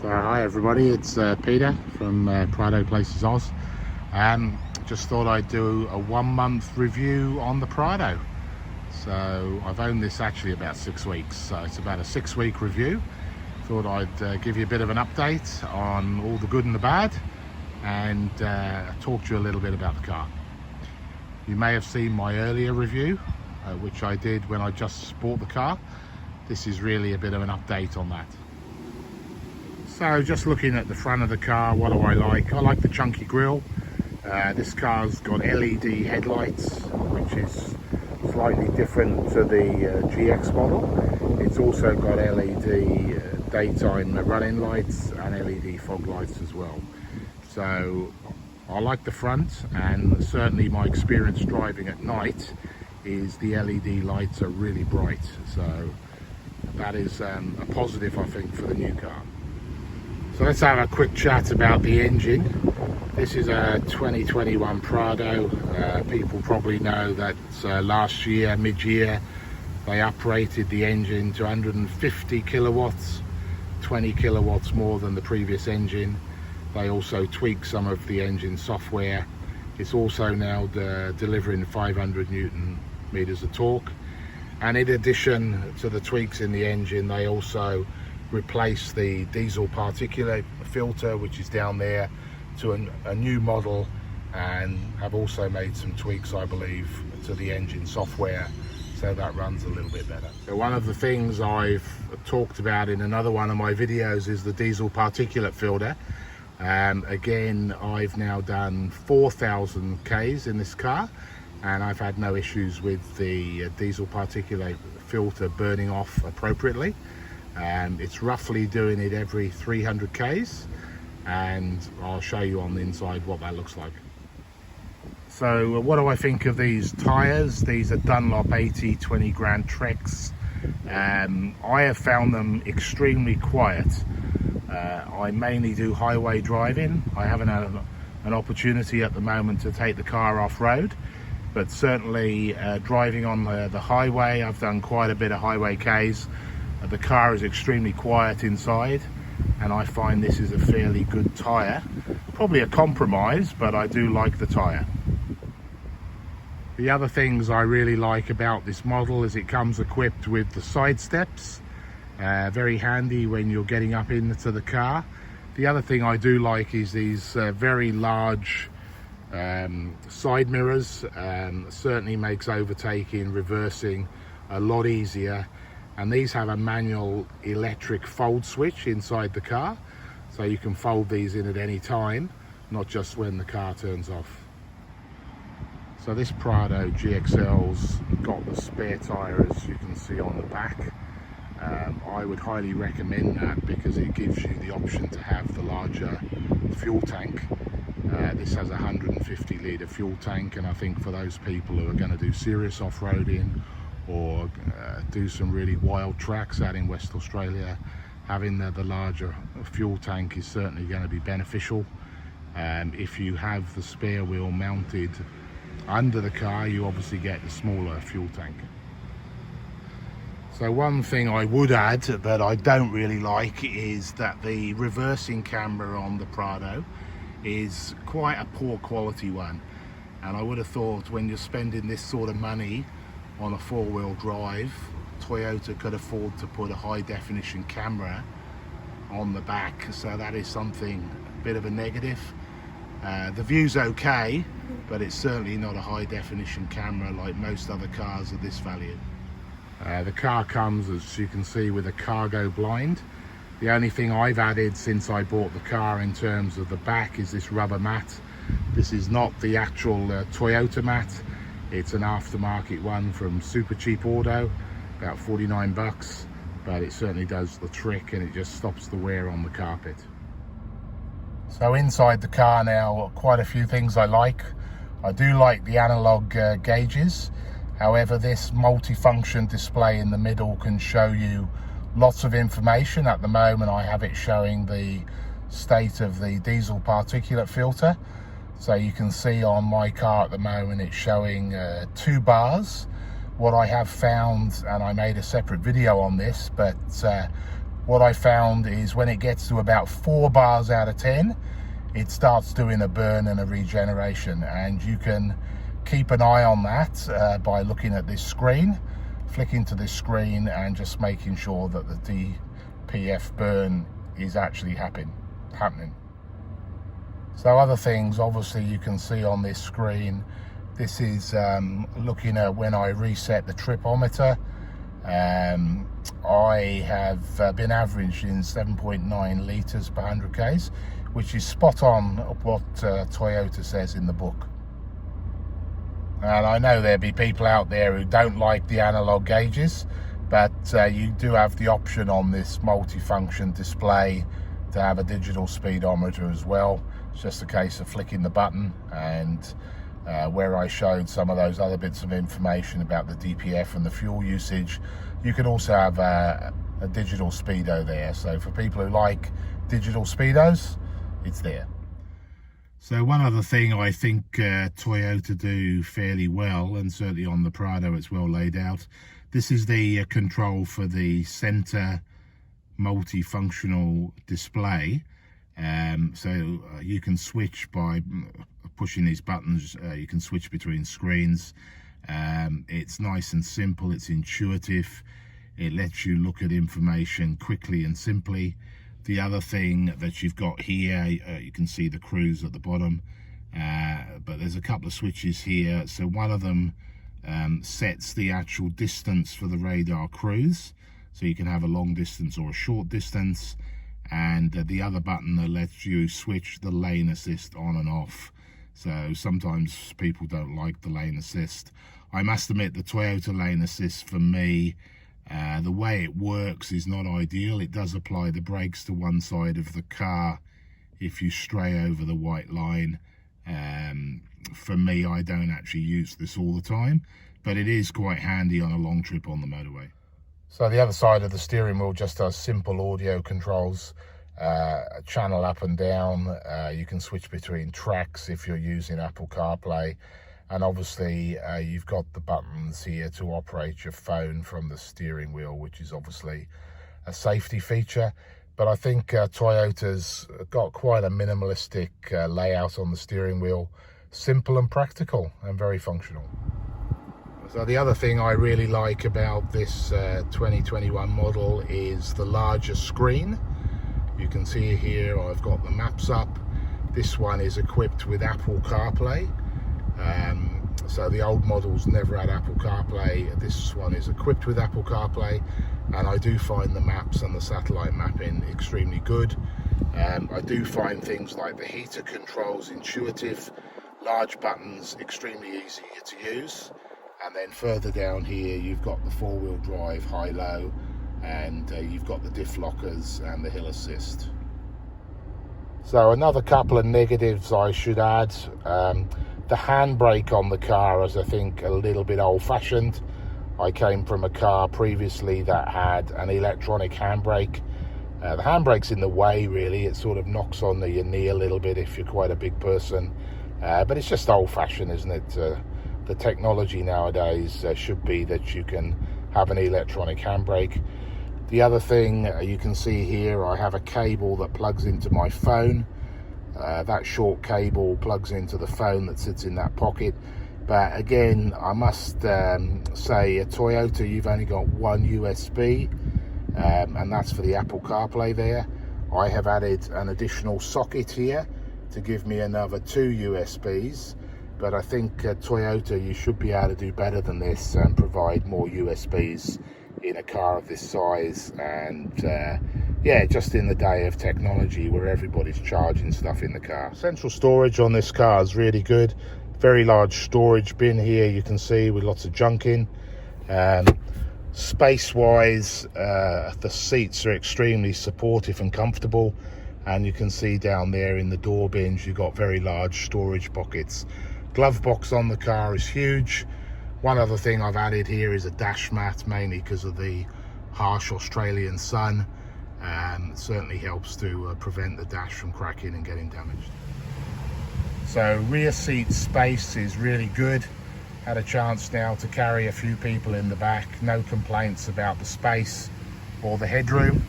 So hi everybody, it's Peter from Prado Places Oz. Just thought I'd do a 1 month review on the Prado. So I've owned this actually about 6 weeks, so it's about a 6-week review. Thought I'd give you a bit of an update on all the good and the bad, and talk to you a little bit about the car. You may have seen my earlier review, which I did when I just bought the car. This is really a bit of an update on that. So just looking at the front of the car, what do I like? I like the chunky grille. This car's got LED headlights, which is slightly different to the GX model. It's also got LED daytime running lights and LED fog lights as well. So I like the front, and certainly my experience driving at night is the LED lights are really bright. So that is a positive, I think, for the new car. So let's have a quick chat about the engine. This is a 2021 Prado. People probably know that last year, mid-year, they uprated the engine to 150 kilowatts, 20 kilowatts more than the previous engine. They also tweaked some of the engine software. It's also now delivering 500 Newton meters of torque. And in addition to the tweaks in the engine, they also replace the diesel particulate filter, which is down there, to a new model, and have also made some tweaks, I believe, to the engine software, so that runs a little bit better. So one of the things I've talked about in another one of my videos is the diesel particulate filter. Again, I've now done 4,000 Ks in this car, and I've had no issues with the diesel particulate filter burning off appropriately. It's roughly doing it every 300 Ks, and I'll show you on the inside what that looks like. So what do I think of these tyres? These are Dunlop 80 20 grand Treks. I have found them extremely quiet. I mainly do highway driving. I haven't had an opportunity at the moment to take the car off-road, but certainly driving on the highway, I've done quite a bit of highway Ks. The car is extremely quiet inside, and I find this is a fairly good tyre. Probably a compromise, but I do like the tyre. The other things I really like about this model is it comes equipped with the side steps. Very handy when you're getting up into the car. The other thing I do like is these very large side mirrors. Certainly makes overtaking, reversing a lot easier. And these have a manual electric fold switch inside the car, so you can fold these in at any time, not just when the car turns off. So this Prado GXL's got the spare tyre, as you can see on the back. I would highly recommend that because it gives you the option to have the larger fuel tank. This has a 150 litre fuel tank, and I think for those people who are going to do serious off-roading or do some really wild tracks out in West Australia, having the larger fuel tank is certainly going to be beneficial. If you have the spare wheel mounted under the car, you obviously get the smaller fuel tank. So one thing I would add that I don't really like is that the reversing camera on the Prado is quite a poor quality one, and I would have thought when you're spending this sort of money on a four-wheel drive, Toyota could afford to put a high-definition camera on the back. So that is something, a bit of a negative. The view's okay, but it's certainly not a high-definition camera like most other cars of this value. The car comes, as you can see, with a cargo blind. The only thing I've added since I bought the car in terms of the back is this rubber mat. This is not the actual Toyota mat. It's an aftermarket one from Super Cheap Auto, about 49 bucks, but it certainly does the trick, and it just stops the wear on the carpet. So inside the car now, quite a few things I like. I do like the analog gauges. However, this multifunction display in the middle can show you lots of information. At the moment, I have it showing the state of the diesel particulate filter. So you can see on my car at the moment, it's showing 2 bars. What I have found, and I made a separate video on this, but what I found is when it gets to about 4 bars out of 10, it starts doing a burn and a regeneration, and you can keep an eye on that by looking at this screen, flicking to this screen and just making sure that the DPF burn is actually happening. So other things obviously you can see on this screen, this is looking at when I reset the Tripometer. I have been averaging 7.9 litres per 100 k's, which is spot on what Toyota says in the book. And I know there'll be people out there who don't like the analog gauges, but you do have the option on this multifunction display to have a digital speedometer as well. It's just a case of flicking the button, and where I showed some of those other bits of information about the DPF and the fuel usage, you can also have a digital speedo there. So for people who like digital speedos, it's there. So one other thing I think Toyota do fairly well, and certainly on the Prado it's well laid out, this is the control for the center multifunctional display. So you can switch by pushing these buttons. You can switch between screens. It's nice and simple, it's intuitive, it lets you look at information quickly and simply. The other thing that you've got here, you can see the cruise at the bottom, but there's a couple of switches here. So one of them sets the actual distance for the radar cruise, so you can have a long distance or a short distance, and the other button that lets you switch the lane assist on and off. So sometimes people don't like the lane assist. I must admit the Toyota lane assist, for me, the way it works is not ideal. It does apply the brakes to one side of the car if you stray over the white line. For me, I don't actually use this all the time, but it is quite handy on a long trip on the motorway. So the other side of the steering wheel just does simple audio controls, channel up and down. You can switch between tracks if you're using Apple CarPlay. And obviously you've got the buttons here to operate your phone from the steering wheel, which is obviously a safety feature. But I think Toyota's got quite a minimalistic layout on the steering wheel, simple and practical and very functional. So the other thing I really like about this 2021 model is the larger screen. You can see here I've got the maps up. This one is equipped with Apple CarPlay. So the old models never had Apple CarPlay. This one is equipped with Apple CarPlay, and I do find the maps and the satellite mapping extremely good. I do find things like the heater controls intuitive, large buttons extremely easy to use, and then further down here you've got the four-wheel drive high-low, and you've got the diff lockers and the hill assist. So another couple of negatives I should add. The handbrake on the car is, I think, a little bit old-fashioned. I came from a car previously that had an electronic handbrake. The handbrake's in the way, really. It sort of knocks on your knee a little bit if you're quite a big person. But it's just old-fashioned, isn't it? The technology nowadays should be that you can have an electronic handbrake. The other thing you can see here, I have a cable that plugs into my phone. That short cable plugs into the phone that sits in that pocket. But again, I must say at Toyota you've only got one USB, and that's for the Apple CarPlay there. I have added an additional socket here to give me another 2 USBs, but I think Toyota, you should be able to do better than this and provide more USBs in a car of this size. And yeah, just in the day of technology where everybody's charging stuff in the car. Central storage on this car is really good. Very large storage bin here, you can see, with lots of junk in. Space wise, the seats are extremely supportive and comfortable, and you can see down there in the door bins you've got very large storage pockets. Glove box on the car is huge. One other thing I've added here is a dash mat, mainly because of the harsh Australian sun. It certainly helps to prevent the dash from cracking and getting damaged. So rear seat space is really good. Had a chance now to carry a few people in the back. No complaints about the space or the headroom.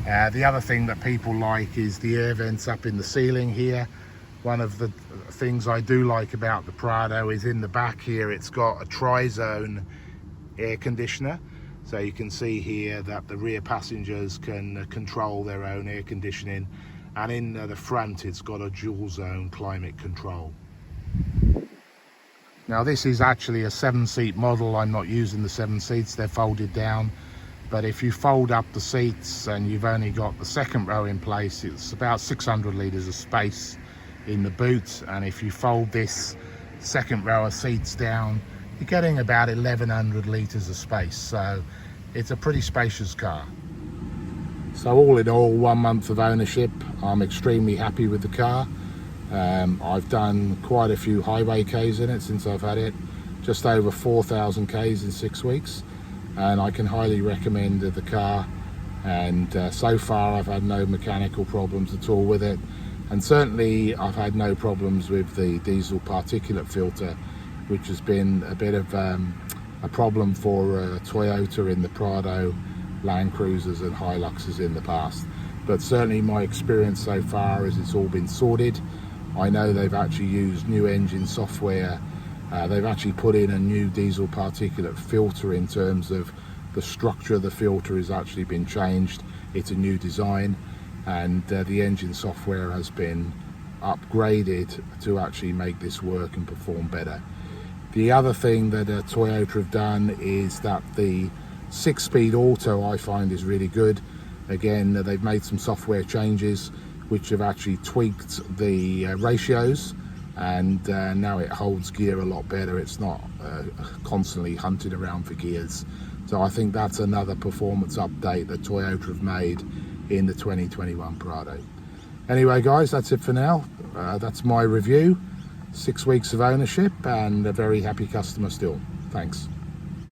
The other thing that people like is the air vents up in the ceiling here. One of the things I do like about the Prado is in the back here it's got a tri-zone air conditioner, so you can see here that the rear passengers can control their own air conditioning, and in the front it's got a dual zone climate control. Now this is actually a 7-seat model. I'm not using the 7 seats, they're folded down, but if you fold up the seats and you've only got the second row in place, it's about 600 litres of space in the boot, and if you fold this second row of seats down, you're getting about 1100 litres of space, so it's a pretty spacious car. So all in all, 1 month of ownership, I'm extremely happy with the car. I've done quite a few highway Ks in it since I've had it, just over 4,000 Ks in 6 weeks, and I can highly recommend the car, and so far I've had no mechanical problems at all with it. And certainly I've had no problems with the diesel particulate filter, which has been a bit of a problem for Toyota in the Prado, Landcruisers and Hiluxes in the past. But certainly my experience so far is it's all been sorted. I know they've actually used new engine software. They've actually put in a new diesel particulate filter in terms of the structure of the filter has actually been changed. It's a new design, and the engine software has been upgraded to actually make this work and perform better. The other thing that Toyota have done is that the 6-speed auto I find is really good. Again, they've made some software changes which have actually tweaked the ratios, and now it holds gear a lot better. It's not constantly hunting around for gears. So I think that's another performance update that Toyota have made in the 2021 Prado. Anyway guys, that's it for now. That's my review. 6 weeks of ownership and a very happy customer still. Thanks.